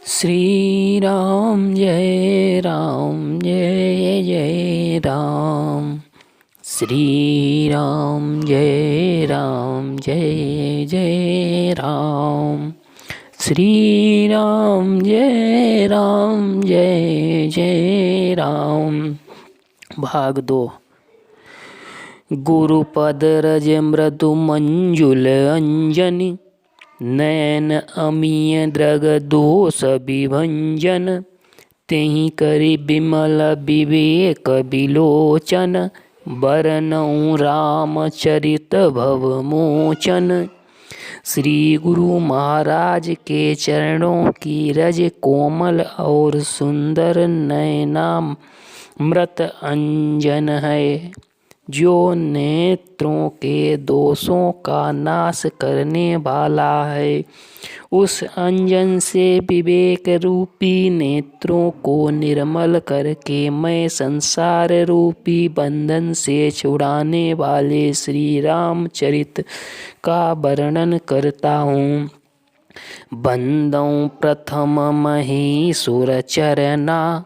श्री राम जय राम जय जय राम। श्री राम जय राम जय जय राम। श्री राम जय राम जय जय राम। भाग 2। गुरुपद रज मृदु मंजुल अंजनी, नयन अमीय द्रग दोष विभंजन। तेहि करि विमल विवेक विलोचन, बरनउँ रामचरित भव मोचन। श्री गुरु महाराज के चरणों की रज कोमल और सुंदर नयनामृत अंजन है, जो नेत्रों के दोषों का नाश करने वाला है। उस अंजन से विवेक रूपी नेत्रों को निर्मल करके मैं संसार रूपी बंधन से छुड़ाने वाले श्री रामचरित का वर्णन करता हूँ। बंदौ प्रथम महीसुर चरना,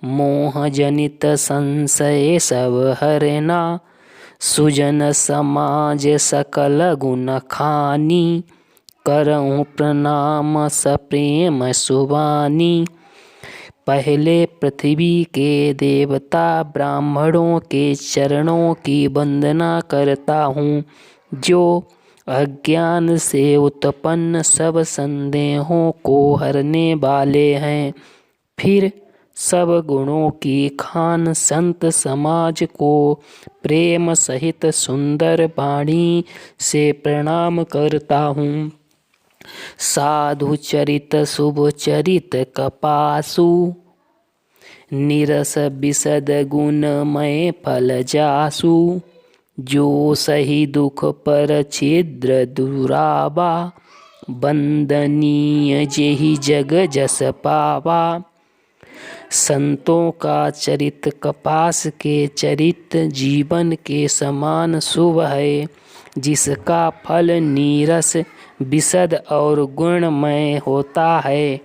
मोह जनित संशय सब हरना। सुजन समाज सकल गुण खानी, करऊँ प्रणाम सप्रेम सुबानी। पहले पृथ्वी के देवता ब्राह्मणों के चरणों की वंदना करता हूँ, जो अज्ञान से उत्पन्न सब संदेहों को हरने वाले हैं। फिर सब गुणों की खान संत समाज को प्रेम सहित सुंदर वाणी से प्रणाम करता हूँ। साधु चरित शुभ चरित कपासु, निरस विशद गुणमय फल जासु। जो सही दुख पर छिद्र दुरावा, वंदनीय जेहि जग जस पावा। संतों का चरित कपास के चरित जीवन के समान शुभ है, जिसका फल नीरस विशद और गुणमय होता है।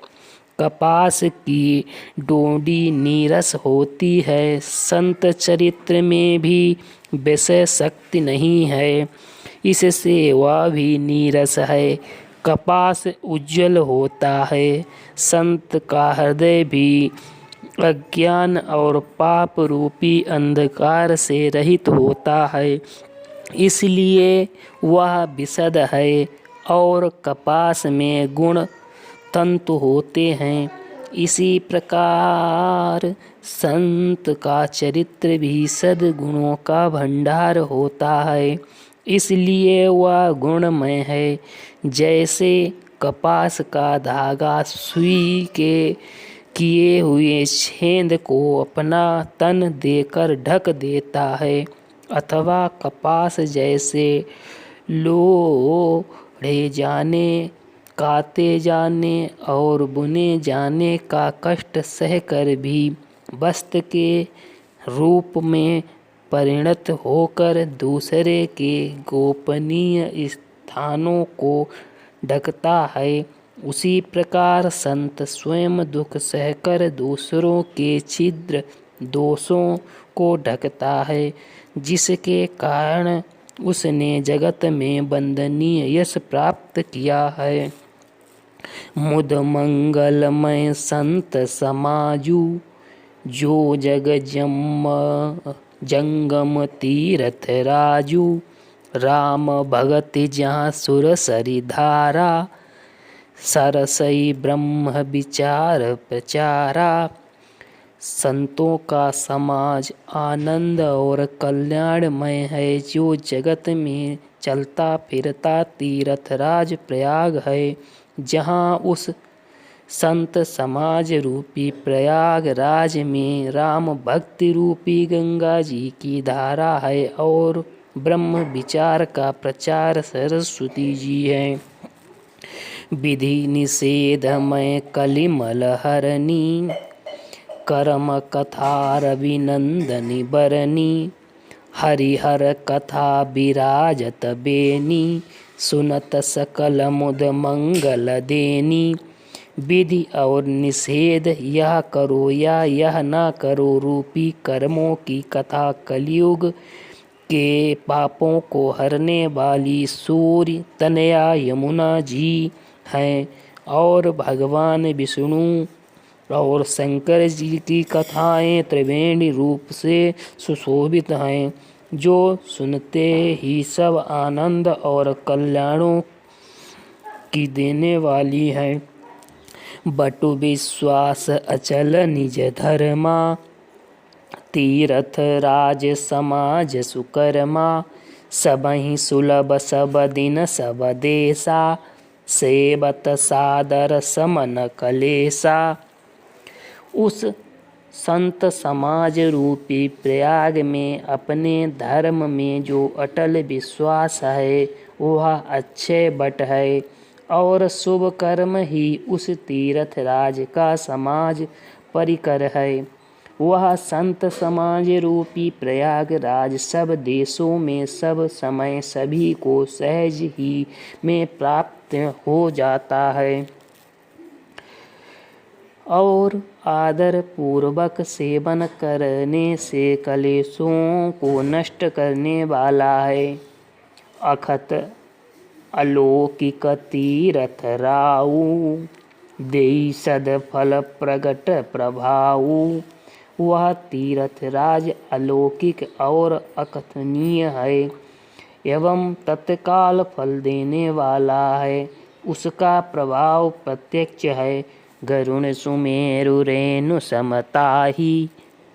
कपास की डोडी नीरस होती है, संत चरित्र में भी विषय शक्ति नहीं है, इससे वह भी नीरस है। कपास उज्जवल होता है, संत का हृदय भी अज्ञान और पाप रूपी अंधकार से रहित होता है, इसलिए वह विशद है। और कपास में गुण तंतु होते हैं, इसी प्रकार संत का चरित्र भी सद्गुणों का भंडार होता है, इसलिए वह गुणमय है। जैसे कपास का धागा सुई के किए हुए छेद को अपना तन देकर ढक देता है, अथवा कपास जैसे लोढ़े जाने, काते जाने और बुने जाने का कष्ट सहकर भी वस्त्र के रूप में परिणत होकर दूसरे के गोपनीय स्थानों को ढकता है, उसी प्रकार संत स्वयं दुख सहकर दूसरों के छिद्र दोषों को ढकता है, जिसके कारण उसने जगत में वंदनीय यश प्राप्त किया है। मुद मंगलमय संत समाजू, जो जग जंगम तीरथ राजू। राम भगति जहाँ सुर सरि धारा, सरसई ब्रह्म विचार प्रचारा। संतों का समाज आनंद और कल्याणमय है, जो जगत में चलता फिरता तीर्थराज प्रयाग है। जहाँ उस संत समाज रूपी प्रयागराज में राम भक्ति रूपी गंगा जी की धारा है, और ब्रह्म विचार का प्रचार सरस्वती जी है। विधि निषेधमय कलिमल हरणी, करम कथा रविनंदनी बरनी। हरिहर कथा विराजत बेनी, सुनत सकल मुद मंगल देनी। विधि और निषेध, यह करो या यह न करो रूपी कर्मों की कथा कलयुग के पापों को हरने वाली सूर्य तनया यमुना जी हैं। और भगवान विष्णु और शंकर जी की कथाएं त्रिवेणी रूप से सुशोभित हैं, जो सुनते ही सब आनंद और कल्याणों की देने वाली हैं। बटु विश्वास अचल निज धर्मा, तीरथ राज समाज सुकर्मा, सबहि सुलभ सब दिन सब देशा, सेवत सादर समन कलेसा। उस संत समाज रूपी प्रयाग में अपने धर्म में जो अटल विश्वास है वह अक्षय बट है, और शुभ कर्म ही उस तीर्थ राज का समाज परिकर है। वह संत समाज रूपी प्रयागराज सब देशों में सब समय सभी को सहज ही में प्राप्त हो जाता है, और आदर पूर्वक सेवन करने से कलेशों को नष्ट करने वाला है। अखत अलौकिक तीरथ राऊ, देई सदफल प्रगट प्रभाऊ। वह तीर्थराज अलौकिक और अकथनीय है एवं तत्काल फल देने वाला है। उसका प्रभाव प्रत्यक्ष है। गरुण सुमेरु रेणु समताही,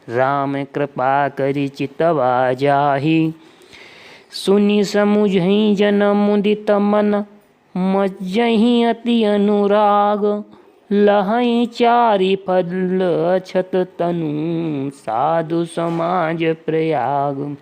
राम कृपा करि चितवा जाहि। सुनि समुझहि जन मुदित मन, मज्जहि अति अनुराग। लहै चारि फल अछत तनु, साधु समाज प्रयाग।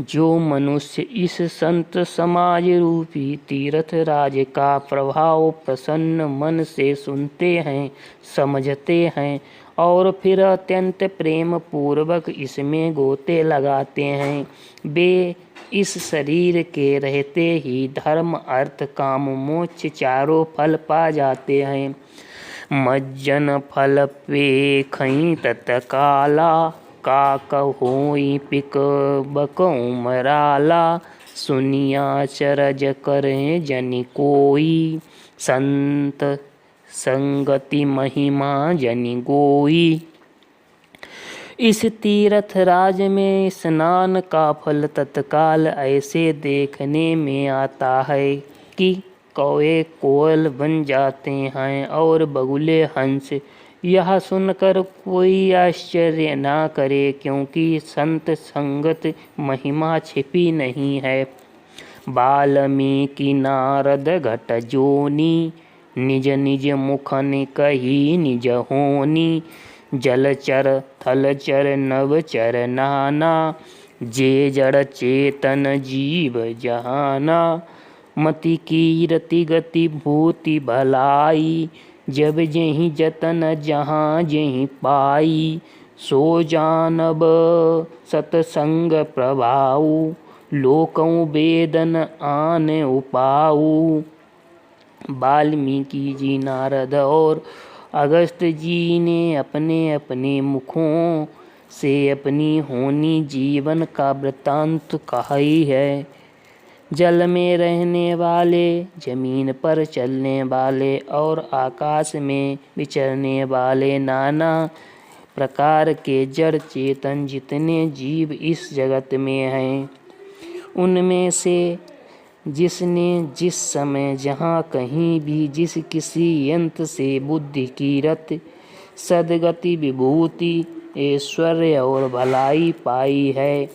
जो मनुष्य इस संत समाज रूपी तीर्थ राज का प्रभाव प्रसन्न मन से सुनते हैं, समझते हैं और फिर अत्यंत प्रेम पूर्वक इसमें गोते लगाते हैं, वे इस शरीर के रहते ही धर्म अर्थ काम मोक्ष चारों फल पा जाते हैं। मज्जन फल पेखई तत्काला, का कहोई पिक बकऊ मराला। सुनिया चरज करें जनि कोई, संत संगति महिमा जनि गोई। इस तीर्थ राज में स्नान का फल तत्काल ऐसे देखने में आता है कि कौवे कोयल बन जाते हैं और बगुले हंस। यह सुनकर कोई आश्चर्य ना करे, क्योंकि संत संगत महिमा छिपी नहीं है। वाल्मीकि नारद घट जोनी, निज निज मुखन कही निज होनी। जलचर थलचर नवचर नाना, जे जड़ चेतन जीव जहाना। मति कीरति गति भूति भलाई, जब जेहि जतन जहाँ जेहि पाई। सो जानब सतसंग प्रभाऊ, लोकऊ वेदन आन उपाऊ। वाल्मीकि जी, नारद और अगस्त जी ने अपने अपने मुखों से अपनी होनी जीवन का वृत्तांत कहा ही है। जल में रहने वाले, जमीन पर चलने वाले और आकाश में विचरने वाले नाना प्रकार के जड़ चेतन जितने जीव इस जगत में हैं, उनमें से जिसने जिस समय जहाँ कहीं भी जिस किसी यंत्र से बुद्धि की रति सदगति विभूति ऐश्वर्य और भलाई पाई है,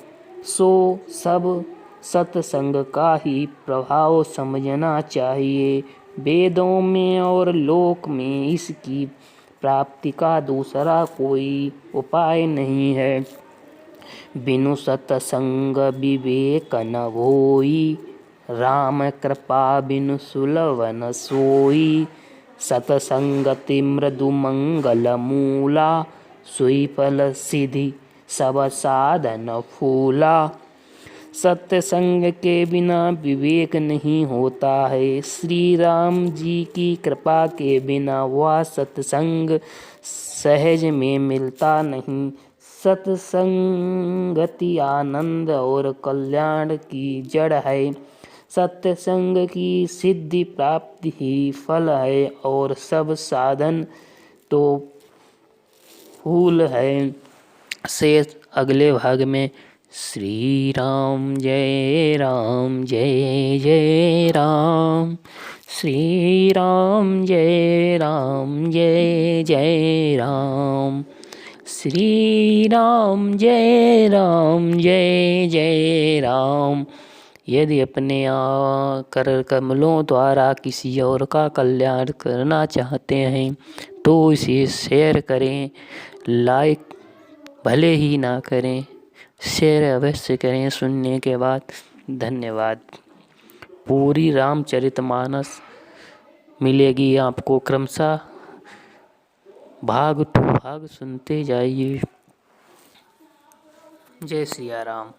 सो सब सत्संग का ही प्रभाव समझना चाहिए। वेदों में और लोक में इसकी प्राप्ति का दूसरा कोई उपाय नहीं है। बिनु सत्संग विवेक न होई, राम कृपा बिनु सुलभ न सोई। सतसंगति मृदु मंगल मूला, सोई फल सिद्धि सब साधन फूला। सत्य संग के बिना विवेक नहीं होता है। श्री राम जी की कृपा के बिना वह सत्संग सहज में मिलता नहीं। सत्संगति आनंद और कल्याण की जड़ है। सत्संग की सिद्धि प्राप्ति ही फल है और सब साधन तो फूल है। शेष अगले भाग में। श्री राम जय राम जय जय राम। श्री राम जय राम जय जय राम। श्री राम जय राम जय जय राम। यदि अपने कर कमलों द्वारा किसी और का कल्याण करना चाहते हैं तो इसे शेयर करें, लाइक भले ही ना करें, शेयर अवश्य करें सुनने के बाद। धन्यवाद। पूरी रामचरितमानस मिलेगी आपको क्रमशः। भाग टू भाग सुनते जाइए। जय सिया राम।